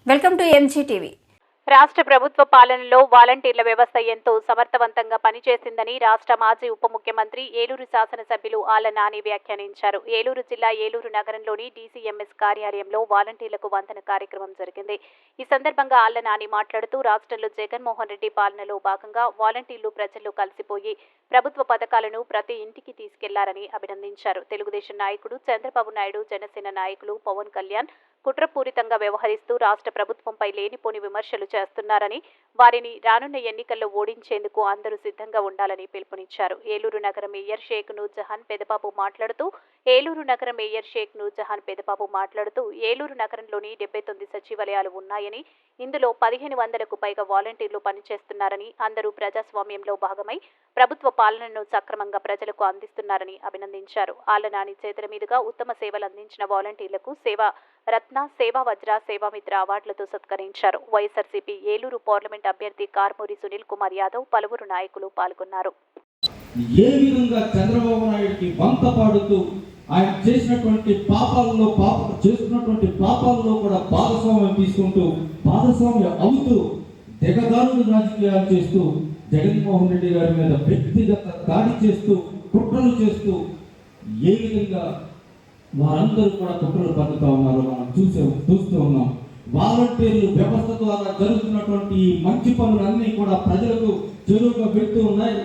Welcome to ఎంజీటీవీ. రాష్ట్ర ప్రభుత్వ పాలనలో వాలంటీర్ల వ్యవస్థ ఎంతో సమర్థవంతంగా పనిచేసిందని రాష్ట్ర మాజీ ఉప ముఖ్యమంత్రి ఏలూరు శాసనసభ్యులు ఆళ్ల నాని వ్యాఖ్యానించారు. ఏలూరు జిల్లా ఏలూరు నగరంలోని డీసీఎంఎస్ కార్యాలయంలో వాలంటీర్లకు వందన కార్యక్రమం జరిగింది. ఈ సందర్భంగా ఆళ్ల నాని మాట్లాడుతూ రాష్ట్రంలో జగన్మోహన్ రెడ్డి పాలనలో భాగంగా వాలంటీర్లు ప్రజల్లో కలిసిపోయి ప్రభుత్వ పథకాలను ప్రతి ఇంటికి తీసుకెళ్లారని అభినందించారు. తెలుగుదేశం నాయకుడు చంద్రబాబు నాయుడు, జనసేన నాయకులు పవన్ కళ్యాణ్ కుట్రపూరితంగా వ్యవహరిస్తూ రాష్ట్ర ప్రభుత్వంపై లేనిపోని విమర్శలు చేస్తున్నారని, వారిని రానున్న ఎన్నికల్లో ఓడించేందుకు అందరూ సిద్ధంగా ఉండాలని పిలుపునిచ్చారు. ఏలూరు నగర మేయర్ షేక్ నూర్జహాన్ పెదబాబు మాట్లాడుతూ ఏలూరు నగరంలోని 79 సచివాలయాలు ఉన్నాయని, ఇందులో 1500కు పైగా వాలంటీర్లు పనిచేస్తున్నారని, అందరూ ప్రజాస్వామ్యంలో భాగమై ప్రభుత్వ పాలనను సక్రమంగా ప్రజలకు అందిస్తున్నారని అభినందించారు. ఆళ్ల నాని చేతుల మీదుగా ఉత్తమ సేవలు అందించిన వాలంటీర్లకు సేవా రత్న, సేవా వజ్ర, సేవామిత్ర అవార్డులతో సత్కరించారు. వైఎస్ఆర్సీపీ ఏలూరు పార్లమెంట్ అభ్యర్థి కార్మూరి సునీల్ కుమార్ యాదవ్, పలువురు నాయకులు పాల్గొన్నారు. ఏ విధంగా చంద్రబాబు నాయుడికి వంత పాడుతూ ఆయన చేసినటువంటి పాపాలలో కూడా భాగస్వామ్యం తీసుకుంటూ భాగస్వామ్యం అవుతూ దిగజారుడు రాజకీయాలు చేస్తూ జగన్మోహన్ రెడ్డి గారి మీద వ్యక్తిగత దాడి చేస్తూ కుట్రలు చేస్తూ ఏ విధంగా వారందరూ కూడా కుట్రలు పన్నుతా ఉన్నారో మనం చూస్తూ ఉన్నాం. వాలంటీర్లు వ్యవస్థ ద్వారా జరుగుతున్నటువంటి మంచి పనులన్నీ కూడా ప్రజలకు చెరువుగా పెడుతూ ఉన్నాయి.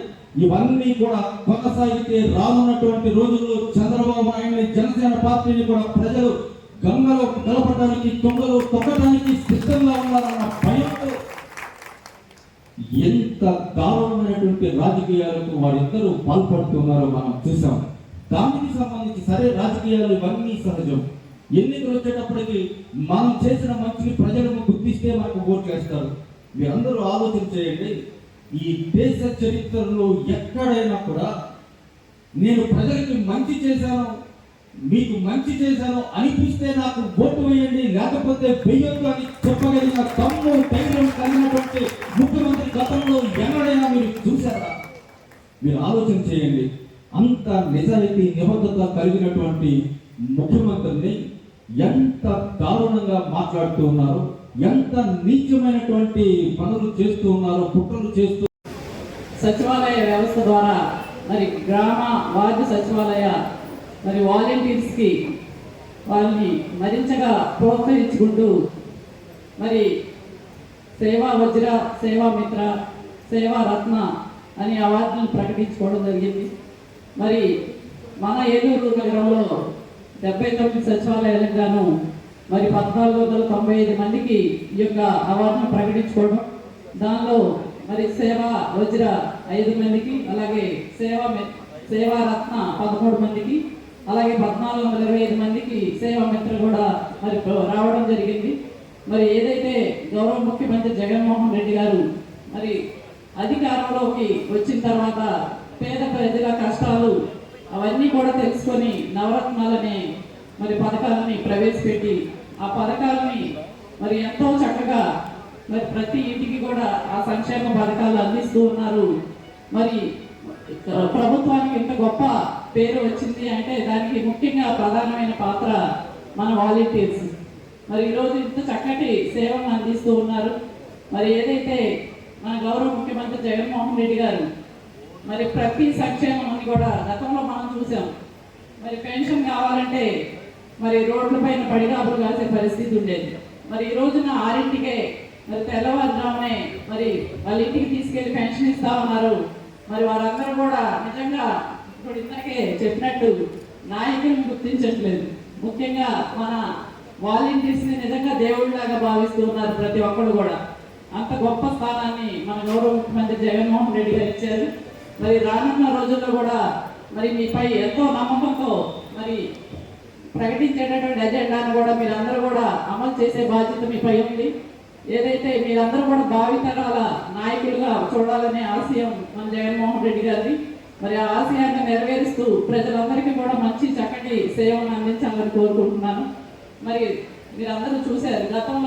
ఇవన్నీ కూడా కొనసాగితే రానున్నటువంటి రోజుల్లో చంద్రబాబు నాయుడిని, జనసేన పార్టీని కూడా ప్రజలు గంగలో కలపడానికి, తొంగలో తొక్కడానికి సిద్ధంగా ఉన్నారన్న భయంతో ఎంత దారుణమైనటువంటి రాజకీయాలకు వారిద్దరూ పాల్పడుతున్నారో మనం చూసాం. దానికి సంబంధించి సరే, రాజకీయాలు ఇవన్నీ సహజం. ఎన్నికలు వచ్చేటప్పటికి మనం చేసిన మంచిని ప్రజలకు గుర్తిస్తే మనకు ఓట్లు వేస్తారు. మీరందరూ ఆలోచన చేయండి. ఈ దేశ చరిత్రలో ఎక్కడైనా కూడా నేను ప్రజలకి మంచి చేశాను, మీకు మంచి చేశాను అనిపిస్తే నాకు ఓటు వేయండి, లేకపోతే వెయ్యొద్దు అని చెప్పగలిగిన దమ్ము, ధైర్యం కలిగినటువంటి ముఖ్యమంత్రి గతంలో ఎక్కడైనా మీరు చూశారా? మీరు ఆలోచన చేయండి. అంత నిజాయితీ, నిబద్ధత కలిగినటువంటి ముఖ్యమంత్రిని ఎంత దారుణంగా మాట్లాడుతూ ఉన్నారు, ఎంత నీచమైనటువంటి పనులు చేస్తూ ఉన్నారు, కుట్రలు చేస్తూ. సచివాలయ వ్యవస్థ ద్వారా మరి గ్రామ వార్డు సచివాలయ మరి వాలంటీర్స్కి వాళ్ళని మరింతగా ప్రోత్సహించుకుంటూ మరి సేవా వజ్ర, సేవామిత్ర, సేవా రత్న అనే అవార్డులను ప్రకటించుకోవడం జరిగింది. మరి మన ఏలూరు నగరంలో 79 సచివాలయాలకు గాను మరి 1495 మందికి ఈ యొక్క అవార్డును ప్రకటించుకోవడం, దానిలో మరి సేవా వజ్ర 5 మందికి, అలాగే సేవా రత్న 13 మందికి, అలాగే 1425 మందికి సేవా మిత్ర కూడా మరి రావడం జరిగింది. మరి ఏదైతే గౌరవ ముఖ్యమంత్రి జగన్మోహన్ రెడ్డి గారు మరి అధికారంలోకి వచ్చిన తర్వాత పేద ప్రజల కష్టాలు అవన్నీ కూడా తెలుసుకొని నవరత్నాలనే మరి పథకాలని ప్రవేశపెట్టి ఆ పథకాలని మరి ఎంతో చక్కగా మరి ప్రతి ఇంటికి కూడా ఆ సంక్షేమ పథకాలు అందిస్తూ ఉన్నారు. మరి ప్రభుత్వానికి ఇంత గొప్ప పేరు వచ్చింది అంటే దానికి ముఖ్యంగా ప్రధానమైన పాత్ర మన వాలంటీర్స్. మరి ఈరోజు ఇంత చక్కటి సేవలను అందిస్తూ ఉన్నారు. మరి ఏదైతే మన గౌరవ ముఖ్యమంత్రి జగన్మోహన్ రెడ్డి గారు మరి ప్రతి సంక్షేమం అని కూడా గతంలో మనం చూసాం. మరి పెన్షన్ కావాలంటే మరి రోడ్ల పైన పడిగాపులు కాసే పరిస్థితి ఉండేది. మరి ఈ రోజున 6ంటికే మరి తెల్లవారుజామునే మరి వాళ్ళ ఇంటికి తీసుకెళ్లి పెన్షన్ ఇస్తా ఉన్నారు. మరి వారందరూ కూడా నిజంగా ఇప్పుడు ఇంతకే చెప్పినట్టు నాయకులను గుర్తించట్లేదు. ముఖ్యంగా మన వాలంటీర్స్ని నిజంగా దేవుళ్ళలాగా భావిస్తూ ఉన్నారు ప్రతి ఒక్కరు కూడా. అంత గొప్ప స్థానాన్ని మన గౌరవ ముఖ్యమంత్రి జగన్మోహన్ రెడ్డి గారు ఇచ్చారు. మరి రానున్న రోజుల్లో కూడా మరి మీపై ఎంతో నమ్మకంతో మరి ప్రకటించేటటువంటి ఎజెండాను కూడా మీరందరూ కూడా అమలు చేసే బాధ్యత మీపై ఉంది. ఏదైతే మీరందరూ కూడా భావితరాల నాయకులుగా చూడాలనే ఆశయం మన జగన్మోహన్ రెడ్డి గారిది. మరి ఆ ఆశయాన్ని నెరవేరుస్తూ ప్రజలందరికీ కూడా మంచి చక్కటి సేవలను అందించాలని కోరుకుంటున్నాను. మరి మీరందరూ చూశారు గతంలో